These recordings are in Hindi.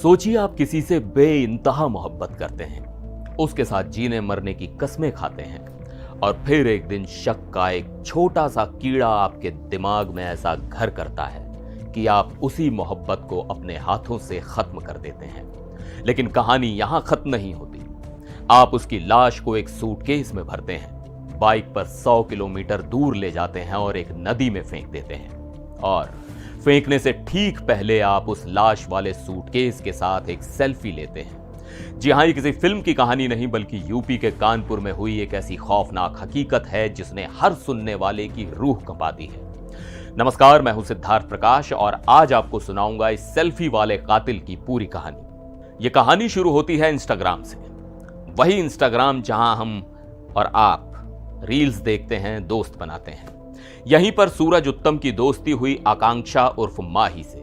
सोचिए आप किसी से बेइंतहा मोहब्बत करते हैं, उसके साथ जीने मरने की कस्में खाते हैं और फिर एक दिन शक का एक छोटा सा कीड़ा आपके दिमाग में ऐसा घर करता है कि आप उसी मोहब्बत को अपने हाथों से खत्म कर देते हैं। लेकिन कहानी यहां खत्म नहीं होती। आप उसकी लाश को एक सूटकेस में भरते हैं, बाइक पर 100 किलोमीटर दूर ले जाते हैं और एक नदी में फेंक देते हैं। और फेंकने से ठीक पहले आप उस लाश वाले सूटकेस के साथ एक सेल्फी लेते हैं। जी हां, ये किसी फिल्म की कहानी नहीं बल्कि यूपी के कानपुर में हुई एक ऐसी खौफनाक हकीकत है जिसने हर सुनने वाले की रूह कंपा दी है। नमस्कार, मैं हूं सिद्धार्थ प्रकाश और आज आपको सुनाऊंगा इस सेल्फी वाले कातिल की पूरी कहानी। यह कहानी शुरू होती है इंस्टाग्राम से, वही इंस्टाग्राम जहां हम और आप रील्स देखते हैं, दोस्त बनाते हैं। यहीं पर सूरज उत्तम की दोस्ती हुई आकांक्षा उर्फ माही से।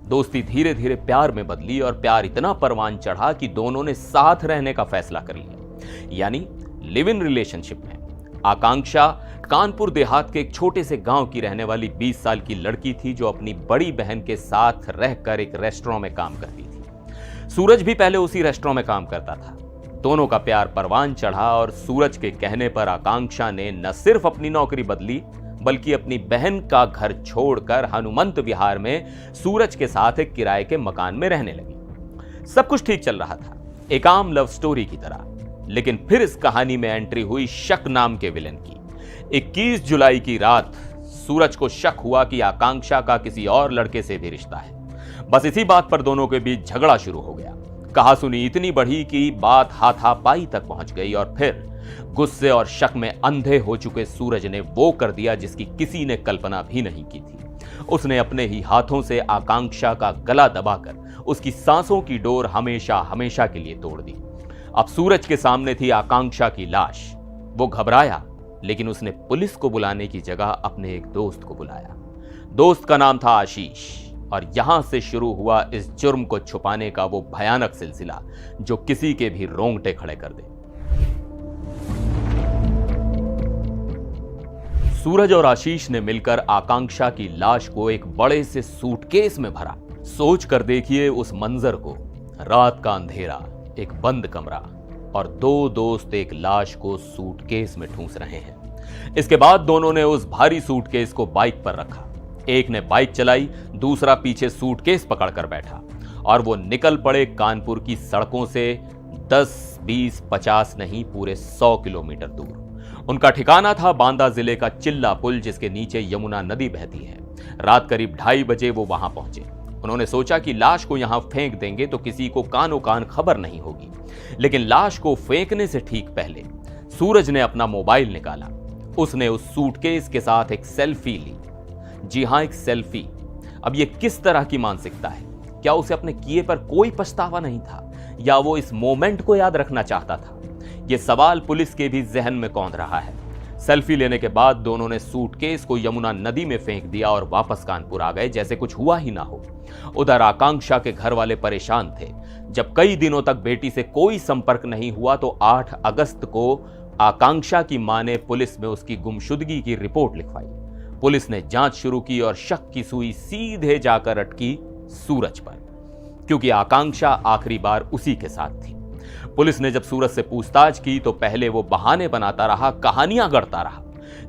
दोस्ती धीरे धीरे प्यार में बदली और प्यार इतना परवान चढ़ा कि दोनों ने साथ रहने का फैसला कर लिया, यानी लिव इन रिलेशनशिप में। आकांक्षा कानपुर देहात के एक छोटे से गांव की रहने वाली 20 साल की लड़की थी जो अपनी बड़ी बहन के साथ रहकर एक रेस्टोरेंट में काम करती थी। सूरज भी पहले उसी रेस्टोरेंट में काम करता था। दोनों का प्यार परवान चढ़ा और सूरज के कहने पर आकांक्षा ने न सिर्फ अपनी नौकरी बदली बल्कि अपनी बहन का घर छोड़कर हनुमंत विहार में सूरज के साथ एक किराए के मकान में रहने लगी। सब कुछ ठीक चल रहा था, एक आम लव स्टोरी की तरह। लेकिन फिर इस कहानी में एंट्री हुई शक नाम के विलन की। 21 जुलाई की रात सूरज को शक हुआ कि आकांक्षा का किसी और लड़के से भी रिश्ता है। बस इसी बात पर दोनों के बीच झगड़ा शुरू हो गया। कहासुनी इतनी बढ़ी कि बात हाथापाई तक पहुंच गई और फिर गुस्से और शक में अंधे हो चुके सूरज ने वो कर दिया जिसकी किसी ने कल्पना भी नहीं की थी। उसने अपने ही हाथों से आकांक्षा का गला दबाकर उसकी सांसों की डोर हमेशा हमेशा के लिए तोड़ दी। अब सूरज के सामने थी आकांक्षा की लाश। वो घबराया, लेकिन उसने पुलिस को बुलाने की जगह अपने एक दोस्त को बुलाया। दोस्त का नाम था आशीष और यहां से शुरू हुआ इस जुर्म को छुपाने का वो भयानक सिलसिला जो किसी के भी रोंगटे खड़े कर दे। सूरज और आशीष ने मिलकर आकांक्षा की लाश को एक बड़े से सूटकेस में भरा। सोच कर देखिए उस मंजर को, रात का अंधेरा, एक बंद कमरा और दो दोस्त एक लाश को सूटकेस में ठूंस रहे हैं। इसके बाद दोनों ने उस भारी सूटकेस को बाइक पर रखा। एक ने बाइक चलाई, दूसरा पीछे सूटकेस पकड़कर बैठा और वो निकल पड़े कानपुर की सड़कों से 10, 20, 50 नहीं पूरे 100 किलोमीटर दूर। उनका ठिकाना था बांदा जिले का चिल्ला पुल जिसके नीचे यमुना नदी बहती है। रात करीब 2:30 बजे वो वहां पहुंचे। उन्होंने सोचा कि लाश को यहां फेंक देंगे तो किसी को कानो कान खबर नहीं होगी। लेकिन लाश को फेंकने से ठीक पहले सूरज ने अपना मोबाइल निकाला। उसने उस सूटकेस के साथ एक सेल्फी ली। जी हां, एक सेल्फी। अब ये किस तरह की मानसिकता है? क्या उसे अपने किए पर कोई पछतावा नहीं था या वो इस मोमेंट को याद रखना चाहता था? ये सवाल पुलिस के भी जहन में कौंध रहा है। सेल्फी लेने के बाद दोनों ने सूटकेस को यमुना नदी में फेंक दिया और वापस कानपुर आ गए जैसे कुछ हुआ ही ना हो। उधर आकांक्षा के घर वाले परेशान थे। जब कई दिनों तक बेटी से कोई संपर्क नहीं हुआ तो 8 अगस्त को आकांक्षा की मां ने पुलिस में उसकी गुमशुदगी की रिपोर्ट लिखवाई। पुलिस ने जांच शुरू की और शक की सुई सीधे जाकर अटकी सूरज पर, क्योंकि आकांक्षा आखिरी बार उसी के साथ थी। पुलिस ने जब सूरज से पूछताछ की तो पहले वो बहाने बनाता रहा, कहानियां गढ़ता रहा।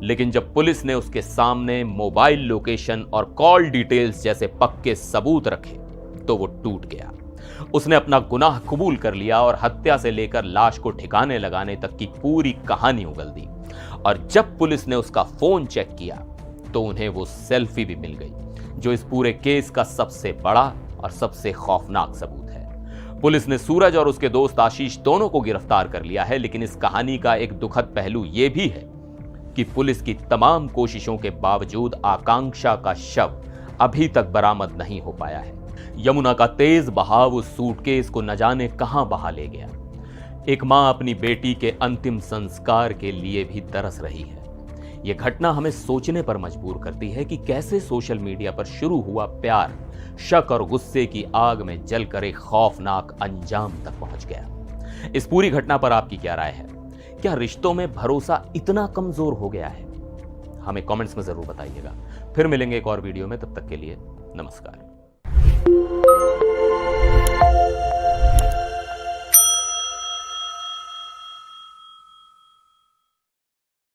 लेकिन जब पुलिस ने उसके सामने मोबाइल लोकेशन और कॉल डिटेल्स जैसे पक्के सबूत रखे तो वो टूट गया। उसने अपना गुनाह कबूल कर लिया और हत्या से लेकर लाश को ठिकाने लगाने तक की पूरी कहानी उगल दी। और जब पुलिस ने उसका फोन चेक किया तो उन्हें वो सेल्फी भी मिल गई जो इस पूरे केस का सबसे बड़ा और सबसे खौफनाक सबूत है। पुलिस ने सूरज और उसके दोस्त आशीष दोनों को गिरफ्तार कर लिया है। लेकिन इस कहानी का एक दुखद पहलू यह भी है कि पुलिस की तमाम कोशिशों के बावजूद आकांक्षा का शव अभी तक बरामद नहीं हो पाया है। यमुना का तेज बहाव उस सूटकेस को न जाने कहां बहा ले गया। एक मां अपनी बेटी के अंतिम संस्कार के लिए भी तरस रही है। यह घटना हमें सोचने पर मजबूर करती है कि कैसे सोशल मीडिया पर शुरू हुआ प्यार शक और गुस्से की आग में जलकर एक खौफनाक अंजाम तक पहुंच गया। इस पूरी घटना पर आपकी क्या राय है? क्या रिश्तों में भरोसा इतना कमजोर हो गया है? हमें कमेंट्स में जरूर बताइएगा। फिर मिलेंगे एक और वीडियो में, तब तक के लिए नमस्कार।